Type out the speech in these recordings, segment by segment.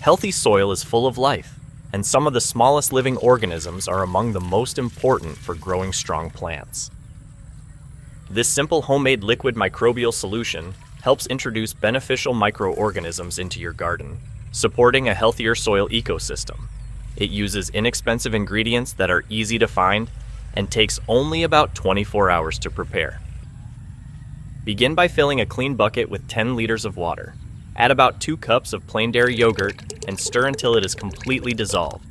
Healthy soil is full of life, and some of the smallest living organisms are among the most important for growing strong plants. This simple homemade liquid microbial solution helps introduce beneficial microorganisms into your garden, supporting a healthier soil ecosystem. It uses inexpensive ingredients that are easy to find and takes only about 24 hours to prepare. Begin by filling a clean bucket with 10 liters of water. Add about 2 cups of plain dairy yogurt and stir until it is completely dissolved.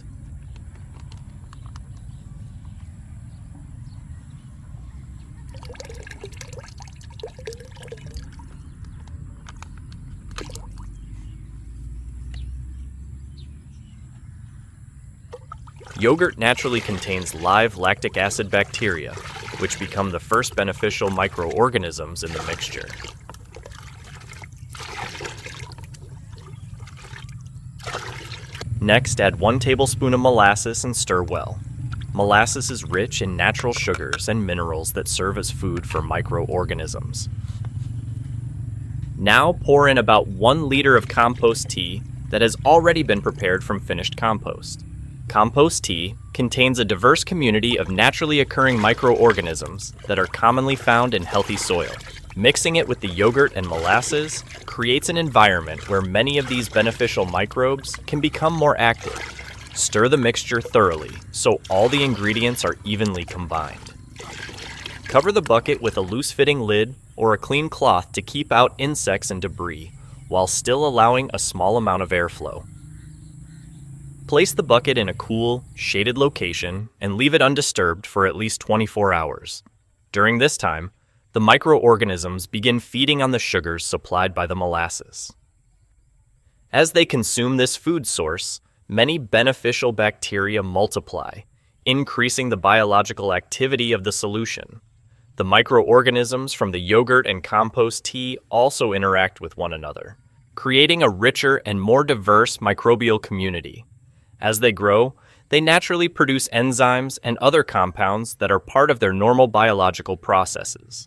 Yogurt naturally contains live lactic acid bacteria, which become the first beneficial microorganisms in the mixture. Next, add 1 tablespoon of molasses and stir well. Molasses is rich in natural sugars and minerals that serve as food for microorganisms. Now pour in about 1 liter of compost tea that has already been prepared from finished compost. Compost tea contains a diverse community of naturally occurring microorganisms that are commonly found in healthy soil. Mixing it with the yogurt and molasses creates an environment where many of these beneficial microbes can become more active. Stir the mixture thoroughly so all the ingredients are evenly combined. Cover the bucket with a loose-fitting lid or a clean cloth to keep out insects and debris while still allowing a small amount of airflow. Place the bucket in a cool, shaded location and leave it undisturbed for at least 24 hours. During this time, the microorganisms begin feeding on the sugars supplied by the molasses. As they consume this food source, many beneficial bacteria multiply, increasing the biological activity of the solution. The microorganisms from the yogurt and compost tea also interact with one another, creating a richer and more diverse microbial community. As they grow, they naturally produce enzymes and other compounds that are part of their normal biological processes.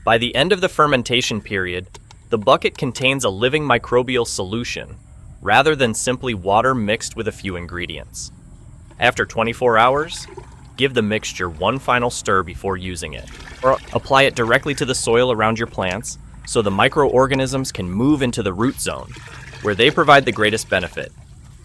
By the end of the fermentation period, the bucket contains a living microbial solution, rather than simply water mixed with a few ingredients. After 24 hours, give the mixture one final stir before using it, or apply it directly to the soil around your plants so the microorganisms can move into the root zone, where they provide the greatest benefit.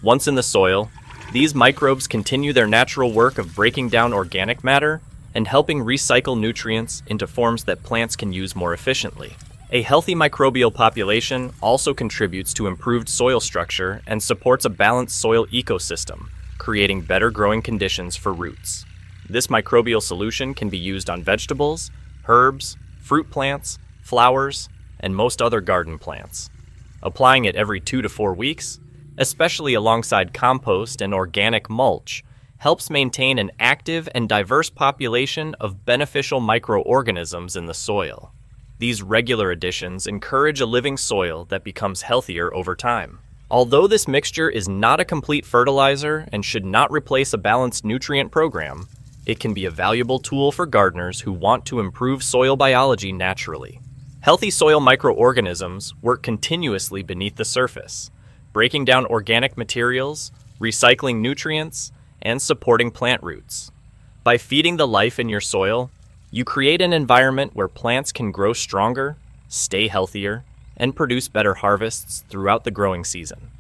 Once in the soil, these microbes continue their natural work of breaking down organic matter and helping recycle nutrients into forms that plants can use more efficiently. A healthy microbial population also contributes to improved soil structure and supports a balanced soil ecosystem, creating better growing conditions for roots. This microbial solution can be used on vegetables, herbs, fruit plants, flowers, and most other garden plants. Applying it every 2 to 4 weeks, especially alongside compost and organic mulch, helps maintain an active and diverse population of beneficial microorganisms in the soil. These regular additions encourage a living soil that becomes healthier over time. Although this mixture is not a complete fertilizer and should not replace a balanced nutrient program, it can be a valuable tool for gardeners who want to improve soil biology naturally. Healthy soil microorganisms work continuously beneath the surface, breaking down organic materials, recycling nutrients, and supporting plant roots. By feeding the life in your soil, you create an environment where plants can grow stronger, stay healthier, and produce better harvests throughout the growing season.